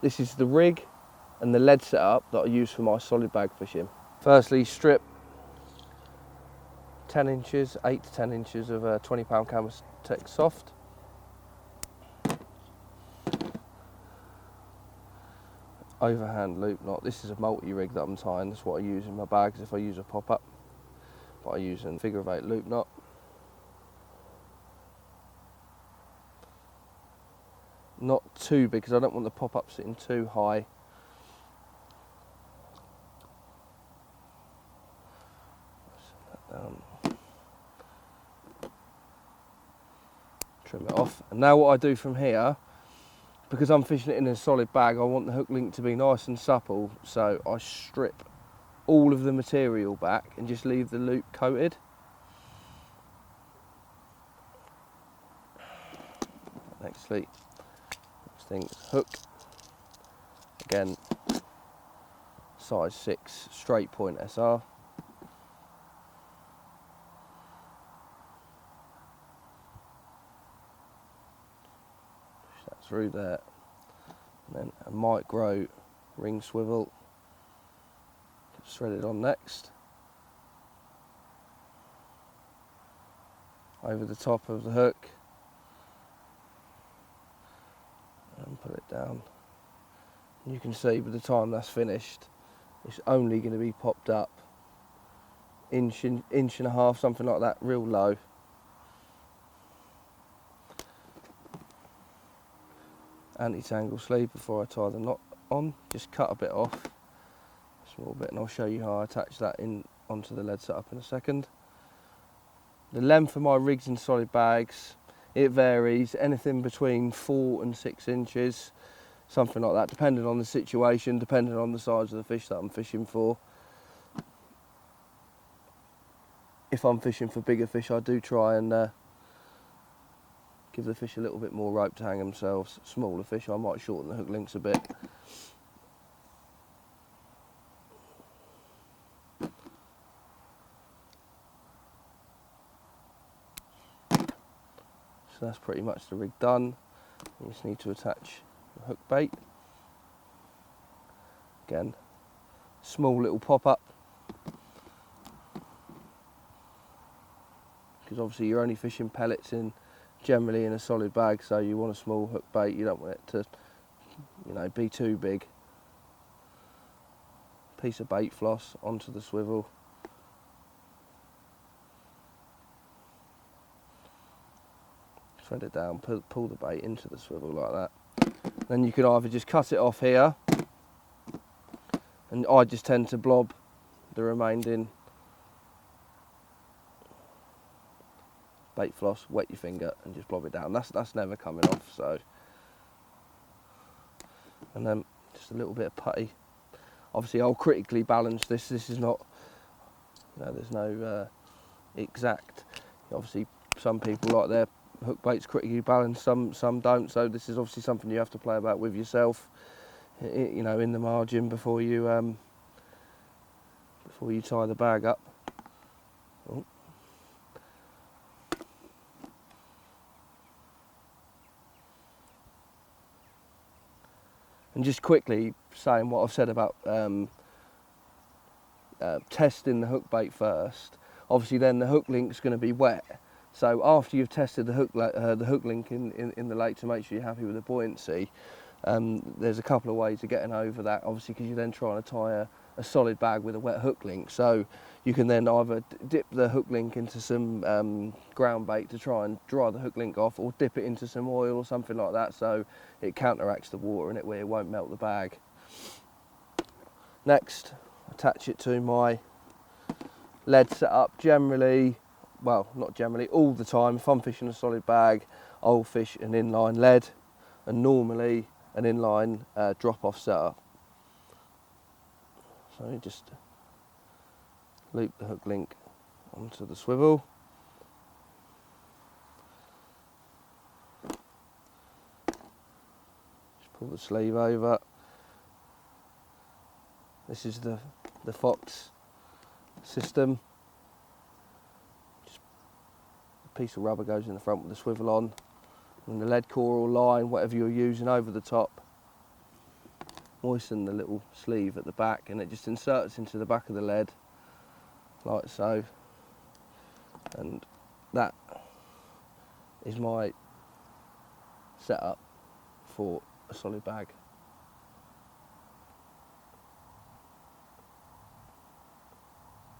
This is the rig and the lead setup that I use for my solid bag fishing. Firstly, strip 10 inches, 8 to 10 inches of a 20-pound Canvas-Tech soft. Overhand loop knot. This is a multi-rig that I'm tying. That's what I use in my bags if I use a pop-up. But I use a figure of 8 loop knot. Not too big because I don't want the pop-up sitting too high. Set that down. Trim it off. And now what I do from here, because I'm fishing it in a solid bag, I want the hook link to be nice and supple, so I strip all of the material back and just leave the loop coated. Next thing, hook. Again, size 6 straight point SR. Push that through there. And then a micro ring swivel. Threaded on next. Over the top of the hook. And put it down. You can see by the time that's finished, it's only going to be popped up inch and a half, something like that, real low. Anti-tangle sleeve before I tie the knot on. Just cut a bit off, a small bit, and I'll show you how I attach that in onto the lead setup in a second. The length of my rigs and solid bags, it varies, anything between 4 and 6 inches, something like that, depending on the situation, depending on the size of the fish that I'm fishing for. If I'm fishing for bigger fish, I do try and give the fish a little bit more rope to hang themselves. Smaller fish, I might shorten the hook links a bit. So that's pretty much the rig done. You just need to attach the hook bait. Again, small little pop-up. Because obviously you're only fishing pellets generally in a solid bag, so you want a small hook bait. You don't want it to, be too big. Piece of bait floss onto the swivel. Thread it down, pull the bait into the swivel like that. Then you can either just cut it off here, and I just tend to blob the remaining bait floss, wet your finger and just blob it down. That's never coming off. So, and then just a little bit of putty. Obviously I'll critically balance this. This is not, there's no exact. Obviously some people like their hook baits critically balanced, some don't, so this is obviously something you have to play about with yourself, in the margin before you tie the bag up. Oh. And just quickly saying what I've said about testing the hook bait first, obviously then the hook link's going to be wet. So after you've tested the hook link in the lake to make sure you're happy with the buoyancy, there's a couple of ways of getting over that, obviously, because you're then trying to tie a solid bag with a wet hook link. So you can then either dip the hook link into some ground bait to try and dry the hook link off, or dip it into some oil or something like that, so it counteracts the water in it where it won't melt the bag. Next, attach it to my lead setup. Generally, well, not generally, all the time, if I'm fishing a solid bag, I'll fish an inline lead and normally an inline drop-off setup. So you just loop the hook link onto the swivel. Just pull the sleeve over. This is the 𝗙𝗹𝗹𝗆cie system. Just a piece of rubber goes in the front with the swivel on, and the lead coral line, whatever you're using, over the top. moisten the little sleeve at the back, and it just inserts into the back of the lead like so. And that is my setup for a solid bag.